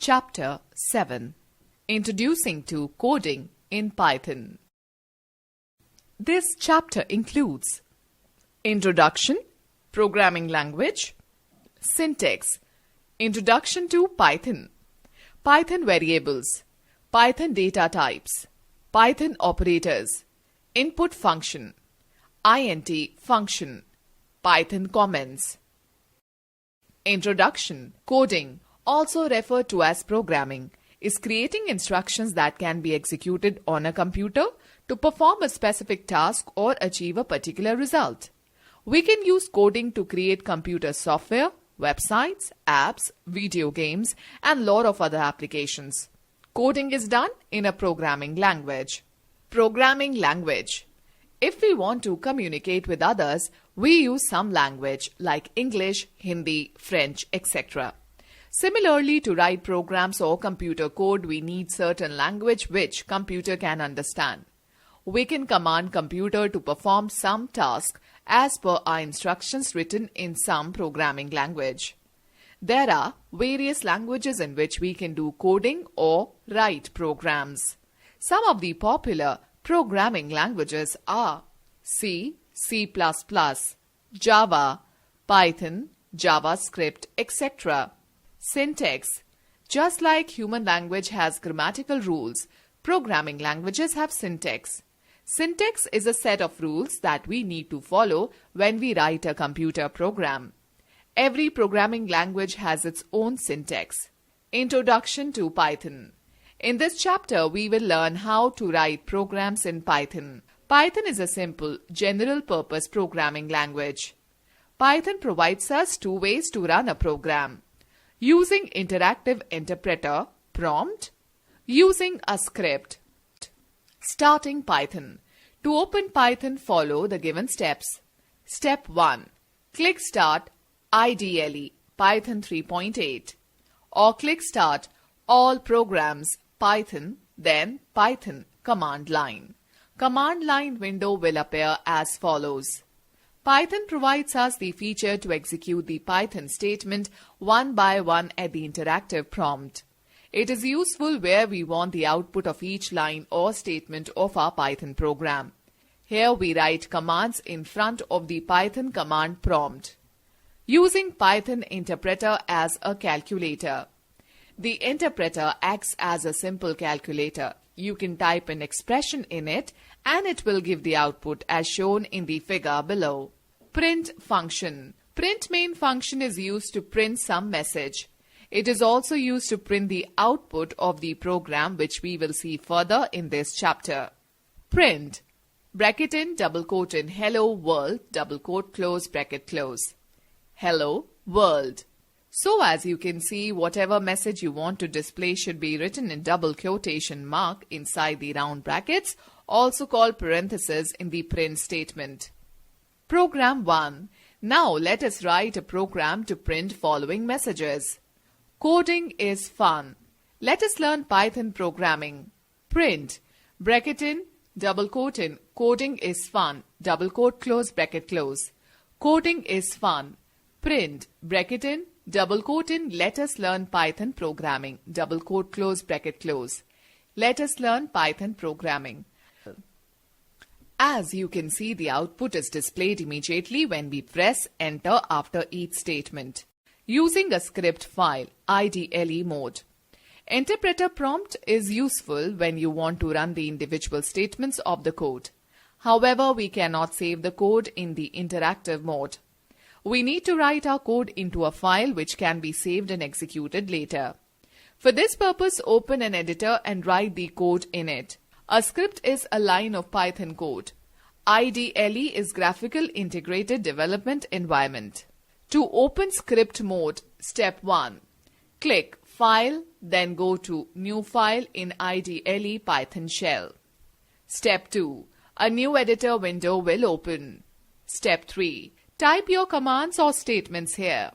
Chapter 7. Introducing to Coding in Python. This chapter includes Introduction, Programming Language, Syntax, Introduction to Python, Python Variables, Python Data Types, Python Operators, Input Function, int function, Python Comments. Introduction. Coding, also referred to as programming, is creating instructions that can be executed on a computer to perform a specific task or achieve a particular result. We can use coding to create computer software, websites, apps, video games, and lot of other applications. Coding is done in a programming language. Programming language. If we want to communicate with others, we use some language like English, Hindi, French, etc. Similarly, to write programs or computer code, we need certain language which computer can understand. We can command computer to perform some task as per our instructions written in some programming language. There are various languages in which we can do coding or write programs. Some of the popular programming languages are C, C++, Java, Python, JavaScript, etc. Syntax. Just like human language has grammatical rules, programming languages have syntax. Syntax is a set of rules that we need to follow when we write a computer program. Every programming language has its own syntax. Introduction to Python. In this chapter, we will learn how to write programs in Python. Python is a simple, general-purpose programming language. Python provides us two ways to run a program. Using interactive interpreter, prompt, using a script. Starting Python. To open Python, follow the given steps. Step 1. Click Start IDLE Python 3.8 or click Start All Programs Python, then Python command line. Command line window will appear as follows. Python provides us the feature to execute the Python statement one by one at the interactive prompt. It is useful where we want the output of each line or statement of our Python program. Here we write commands in front of the Python command prompt. Using Python interpreter as a calculator. The interpreter acts as a simple calculator. You can type an expression in it and it will give the output as shown in the figure below. Print function. Print main function is used to print some message. It is also used to print the output of the program, which we will see further in this chapter. Print. Bracket in, double quote in, hello world, double quote, close bracket close. Hello world. So as you can see, whatever message you want to display should be written in double quotation mark inside the round brackets, also called parentheses in the print statement. Program 1. Now let us write a program to print following messages. Coding is fun. Let us learn Python programming. Print. Bracket in, double quote in, coding is fun, double quote close bracket close. Coding is fun. Print. Bracket in, double quote in, let us learn Python programming, double quote close bracket close. Let us learn Python programming. As you can see, the output is displayed immediately when we press enter after each statement. Using a script file, IDLE mode. Interpreter prompt is useful when you want to run the individual statements of the code. However, we cannot save the code in the interactive mode. We need to write our code into a file which can be saved and executed later. For this purpose, open an editor and write the code in it. A script is a line of Python code. IDLE is Graphical Integrated Development Environment. To open script mode, step 1. Click File, then go to New File in IDLE Python Shell. Step 2. A new editor window will open. Step 3. Type your commands or statements here.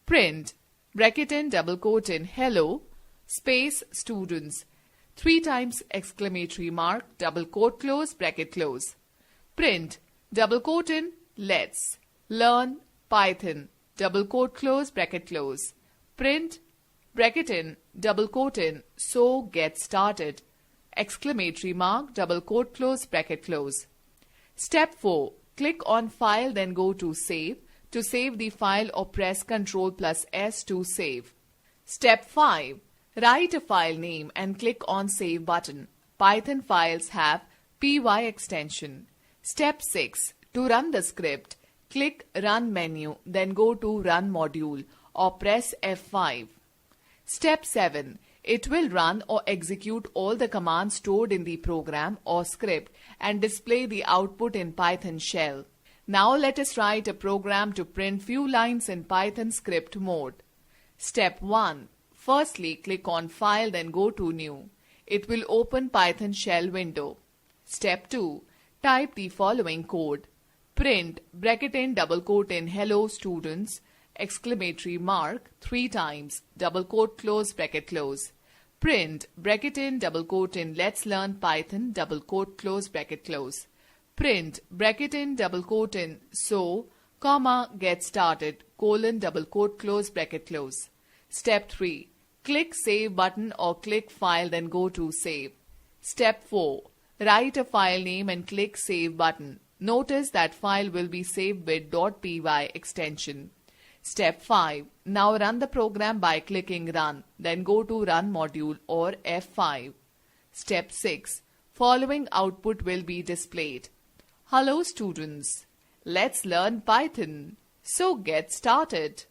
Print, bracket in, double quote in, hello, space, students, 3 times exclamatory mark, double quote close, bracket close. Print, double quote in, let's learn Python, double quote close, bracket close. Print, bracket in, double quote in, so get started, exclamatory mark, double quote close, bracket close. Step 4. Click on File, then go to Save to save the file, or press Ctrl+S to save. Step 5. Write a file name and click on Save button. Python files have py extension. Step 6. To run the script, click Run menu, then go to Run module or press F5. Step 7. It will run or execute all the commands stored in the program or script and display the output in Python shell. Now let us write a program to print few lines in Python script mode. Step 1. Firstly, click on File, then go to New. It will open Python shell window. Step 2. Type the following code. Print, bracket in, double quote in, hello students, exclamatory mark, 3 times, double quote close, bracket close. Print, bracket in, double quote in, let's learn Python, double quote close, bracket close. Print, bracket in, double quote in, so, comma, get started, colon, double quote close, bracket close. Step 3. Click Save button or click File, then go to Save. Step 4. Write a file name and click Save button. Notice that file will be saved with .py extension. Step 5. Now run the program by clicking Run, then go to Run module or F5. Step 6. Following output will be displayed. Hello students, let's learn Python. So get started.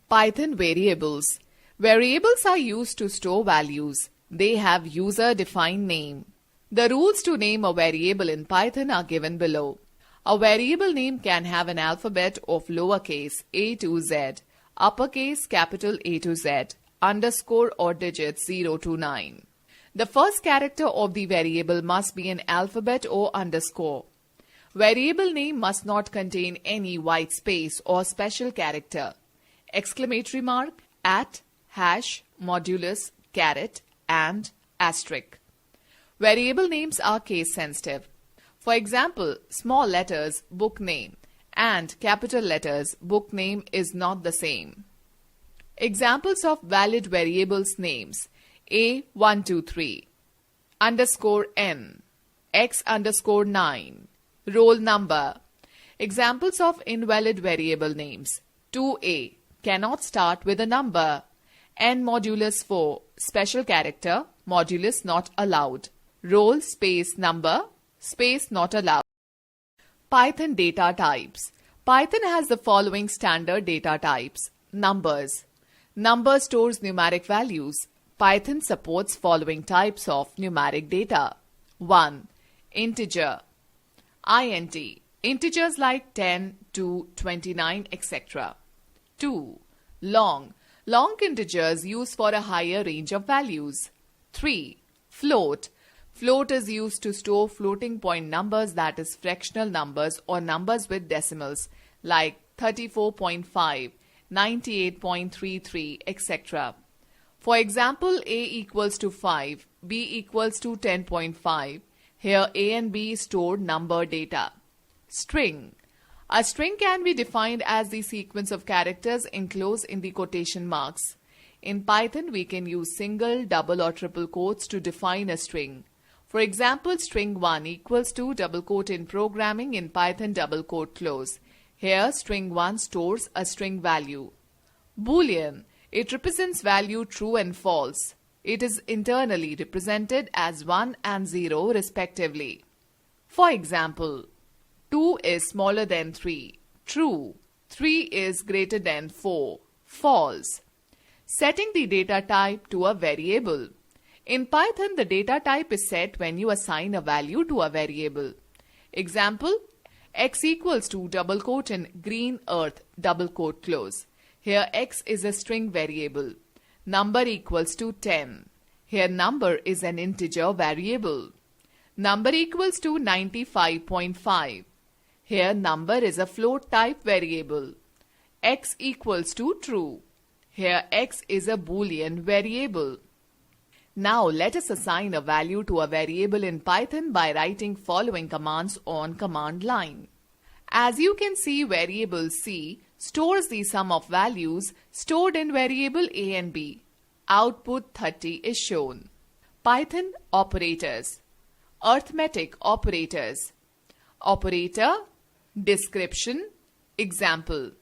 Python variables. Variables are used to store values. They have user-defined name. The rules to name a variable in Python are given below. A variable name can have an alphabet of lowercase a to z, uppercase capital A to z, underscore or digits 0 to 9. The first character of the variable must be an alphabet or underscore. Variable name must not contain any white space or special character. Exclamatory mark, at, hash, modulus, caret, and asterisk. Variable names are case sensitive. For example, small letters, book name, and capital letters, book name is not the same. Examples of valid variables names: A123, underscore n, x underscore 9, roll number. Examples of invalid variable names: 2a, cannot start with a number, n modulus 4, special character, modulus not allowed, roll space number, space not allowed. Python data types. Python has the following standard data types. Numbers. Number stores numeric values. Python supports following types of numeric data. 1. Integer. Int. Integers like 10, 2, 29, etc. 2. Long. Long integers used for a higher range of values. 3. Float. Float is used to store floating point numbers, that is fractional numbers or numbers with decimals like 34.5, 98.33, etc. For example, a equals to 5, b equals to 10.5. Here a and b is stored number data. String. A string can be defined as the sequence of characters enclosed in the quotation marks. In Python, we can use single, double or triple quotes to define a string. For example, string 1 equals to double quote in programming in Python double quote close. Here, string 1 stores a string value. Boolean. It represents value true and false. It is internally represented as 1 and 0 respectively. For example, 2 is smaller than 3. True. 3 is greater than 4. False. Setting the data type to a variable. In Python, the data type is set when you assign a value to a variable. Example, x equals to double quote in green earth double quote close. Here x is a string variable. Number equals to 10. Here number is an integer variable. Number equals to 95.5. Here number is a float type variable. X equals to true. Here x is a Boolean variable. Now let us assign a value to a variable in Python by writing following commands on command line. As you can see, variable c stores the sum of values stored in variable a and b. Output 30 is shown. Python operators. Arithmetic operators. Operator, description, example.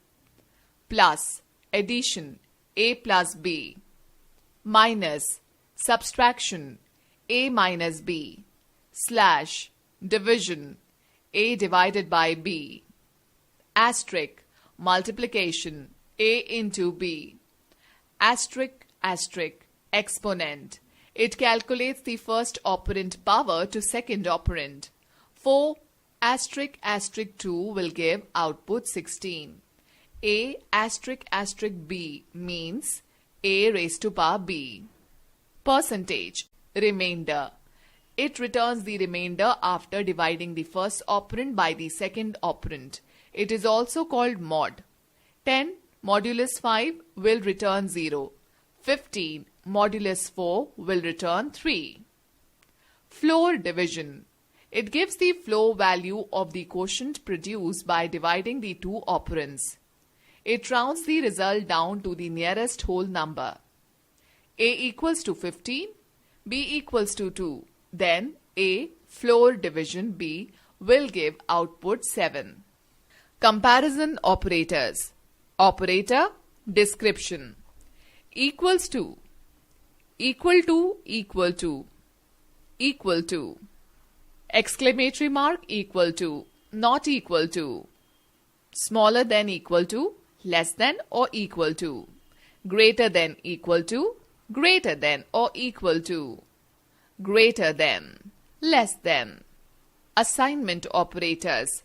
Plus, addition, a plus b. Minus, subtraction, a minus b. Slash, division, a divided by b. Asterisk, multiplication, a into b. Asterisk, asterisk, exponent. It calculates the first operand power to second operand. 4 asterisk asterisk 2 will give output 16. A asterisk asterisk b means a raised to power b. Percentage, remainder. It returns the remainder after dividing the first operand by the second operand. It is also called mod. 10 modulus 5 will return 0. 15 modulus 4 will return 3. Floor division. It gives the floor value of the quotient produced by dividing the two operands. It rounds the result down to the nearest whole number. A equals to 15, B equals to 2. Then A, floor division B, will give output 7. Comparison operators. Operator, description. Equals to, equal to, equal to, equal to. Exclamatory mark, equal to, not equal to. Smaller than equal to, less than or equal to. Greater than equal to, greater than or equal to. Greater than, less than. Assignment operators.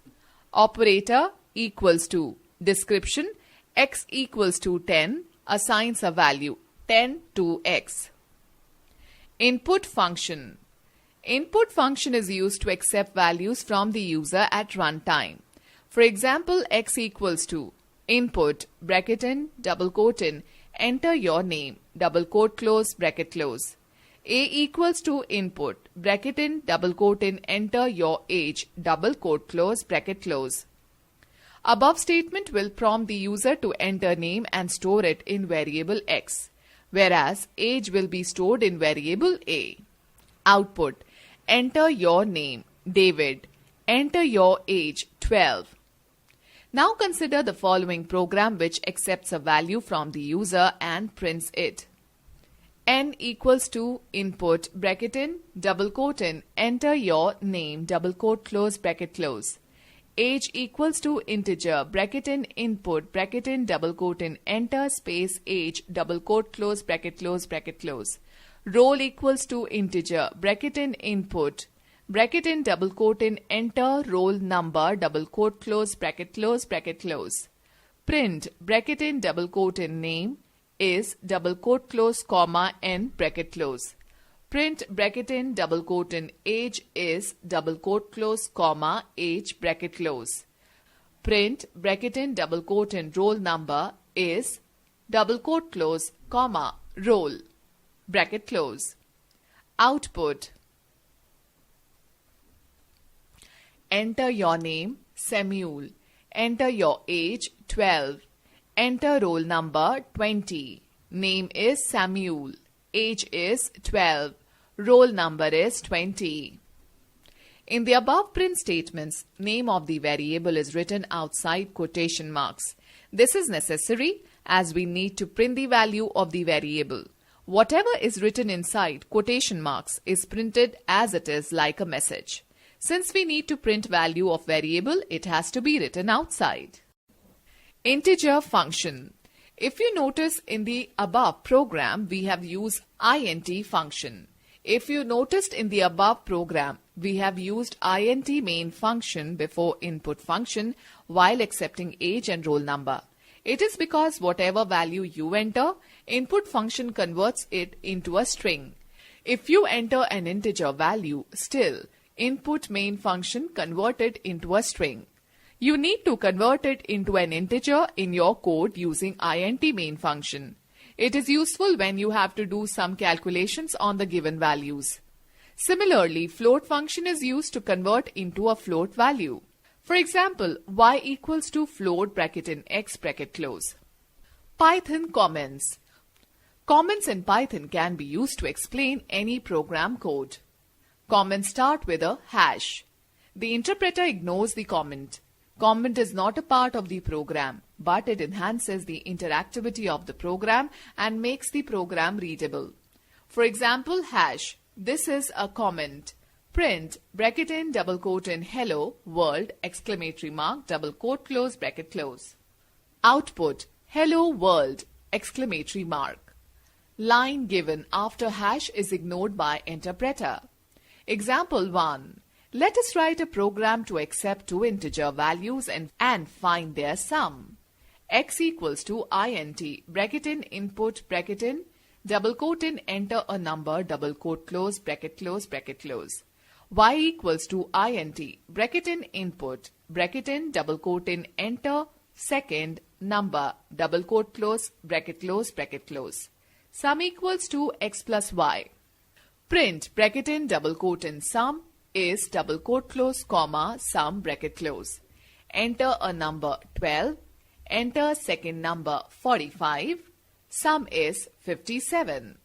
Operator equals to, description, x equals to 10, assigns a value 10 to x. Input function. Input function is used to accept values from the user at runtime. For example, x equals to input, bracket in, double quote in, enter your name, double quote close, bracket close. A equals to input, bracket in, double quote in, enter your age, double quote close, bracket close. Above statement will prompt the user to enter name and store it in variable x, whereas age will be stored in variable a. Output, enter your name, David, enter your age, 12. Now consider the following program which accepts a value from the user and prints it. N equals to input, bracket in, double quote in, enter your name, double quote close, bracket close. Age equals to integer, bracket in, input, bracket in, double quote in, enter space age, double quote close, bracket close, bracket close. Roll equals to integer, bracket in, input, bracket in, double quote in, enter roll number, double quote close, bracket close, bracket close. Print, bracket in, double quote in, name is, double quote close, comma, n, bracket close. Print, bracket in, double quote in, age is, double quote close, comma, age, bracket close. Print, bracket in, double quote in, roll number is, double quote close, comma, roll, bracket close. Output. Enter your name, Samuel. Enter your age, 12. Enter roll number, 20. Name is Samuel. Age is 12. Roll number is 20. In the above print statements, name of the variable is written outside quotation marks. This is necessary as we need to print the value of the variable. Whatever is written inside quotation marks is printed as it is like a message. Since we need to print value of variable, it has to be written outside. Integer function. If you notice in the above program, we have used int function. If you noticed in the above program, we have used int main function before input function while accepting age and roll number. It is because whatever value you enter, input function converts it into a string. If you enter an integer value, still, input main function convert it into a string. You need to convert it into an integer in your code using int main function. It is useful when you have to do some calculations on the given values. Similarly, float function is used to convert into a float value. For example, y equals to float, bracket in, x, bracket close. Python comments. Comments in Python can be used to explain any program code. Comments start with a hash. The interpreter ignores the comment. Comment is not a part of the program, but it enhances the interactivity of the program and makes the program readable. For example, hash. This is a comment. Print, bracket in, double quote in, hello, world, exclamatory mark, double quote close, bracket close. Output, hello world, exclamatory mark. Line given after hash is ignored by interpreter. Example 1. Let us write a program to accept two integer values and find their sum. X equals to int, bracket in, input, bracket in, double quote in, enter a number, double quote close, bracket close, bracket close. Y equals to int, bracket in, input, bracket in, double quote in, enter, second, number, double quote close, bracket close, bracket close. Sum equals to x plus y. Print, bracket in, double quote in, sum is double quote close, comma, sum, bracket close. Enter a number 12, enter second number 45, sum is 57.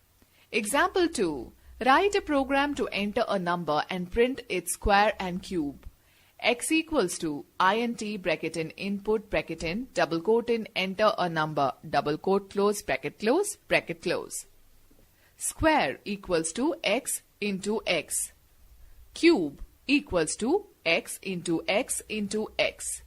Example 2. Write a program to enter a number and print its square and cube. X equals to int, bracket in, input, bracket in, double quote in, enter a number, double quote close, bracket close, bracket close. Square equals to x into x. Cube equals to x into x into x.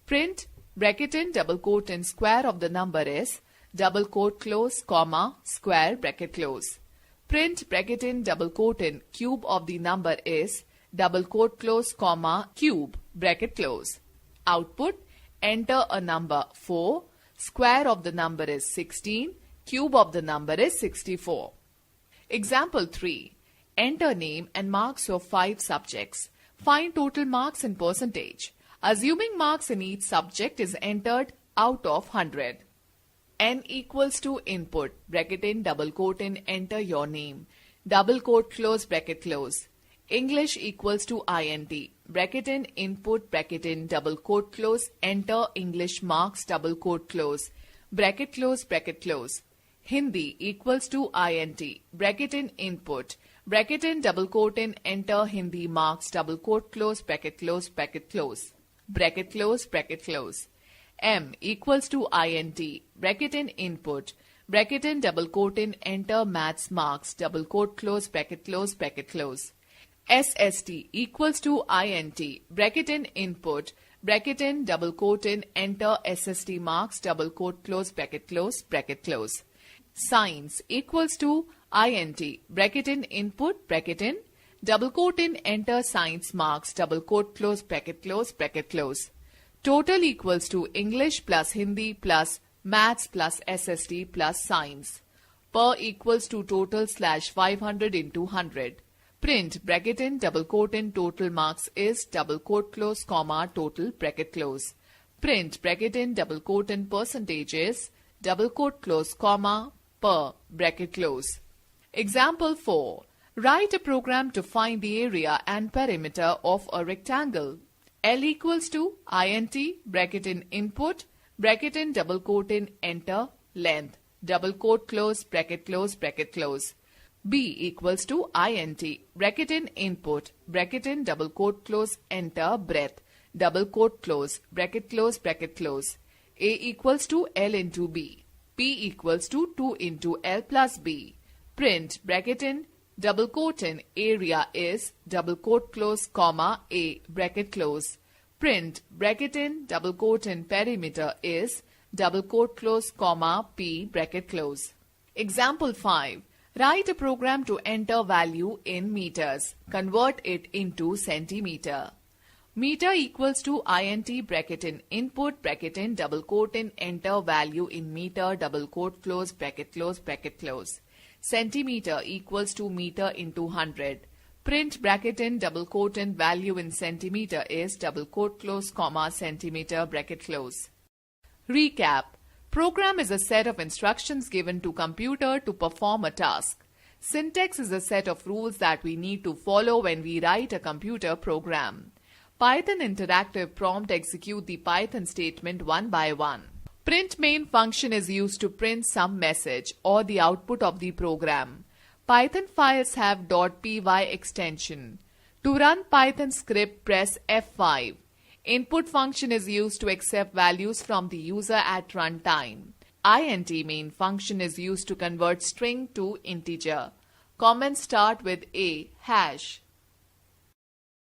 Print, bracket in, double quote in, square of the number is double quote close, comma, square, bracket close. Print, bracket in, double quote in, cube of the number is double quote close, comma, cube, bracket close. Output, enter a number 4, square of the number is 16, cube of the number is 64. Example 3. Enter name and marks of 5 subjects. Find total marks in percentage. Assuming marks in each subject is entered out of 100. N equals to input, bracket in, double quote in, enter your name, double quote close, bracket close. English equals to int, bracket in, input, bracket in, double quote close, enter English marks, double quote close, bracket close, bracket close. Hindi equals to int, bracket in, input, bracket in, double quote in, enter Hindi marks, double quote close, bracket close, bracket close, bracket close, bracket close. M equals to int, bracket in, input, bracket in, double quote in, enter maths marks, double quote close, bracket close, bracket close. SST equals to int, bracket in, input, bracket in, double quote in, enter SST marks, double quote close, bracket close, bracket close. Science equals to int, bracket in, input, bracket in, double quote in, enter science marks, double quote close, bracket close, bracket close. Total equals to English plus Hindi plus maths plus SST plus science. Per equals to total slash 500 into 100. Print, bracket in, double quote in, total marks is double quote close, comma, total, bracket close. Print, bracket in, double quote in, percentage is double quote close, comma, per, bracket close. Example 4. Write a program to find the area and perimeter of a rectangle. L equals to int, bracket in, input, bracket in, double quote in, enter, length, double quote close, bracket close, bracket close. B equals to int, bracket in, input, bracket in, double quote close, enter, breadth, double quote close, bracket close, bracket close. A equals to L into B. P equals to 2 into L plus B. Print, bracket in, double quote in, area is double quote close, comma, A, bracket close. Print, bracket in, double quote in, perimeter is double quote close, comma, P, bracket close. Example 5. Write a program to enter value in meters. Convert it into centimeter. Meter equals to int, bracket in, input, bracket in, double quote in, enter value in meter, double quote close, bracket close, bracket close. Centimeter equals to meter into 100. Print, bracket in, double quote in, value in centimeter is double quote close, comma, centimeter, bracket close. Recap. Program is a set of instructions given to computer to perform a task. Syntax is a set of rules that we need to follow when we write a computer program. Python interactive prompt execute the Python statement one by one. Print main function is used to print some message or the output of the program. Python files have .py extension. To run Python script, press F5. Input function is used to accept values from the user at runtime. int main function is used to convert string to integer. Comments start with a hash.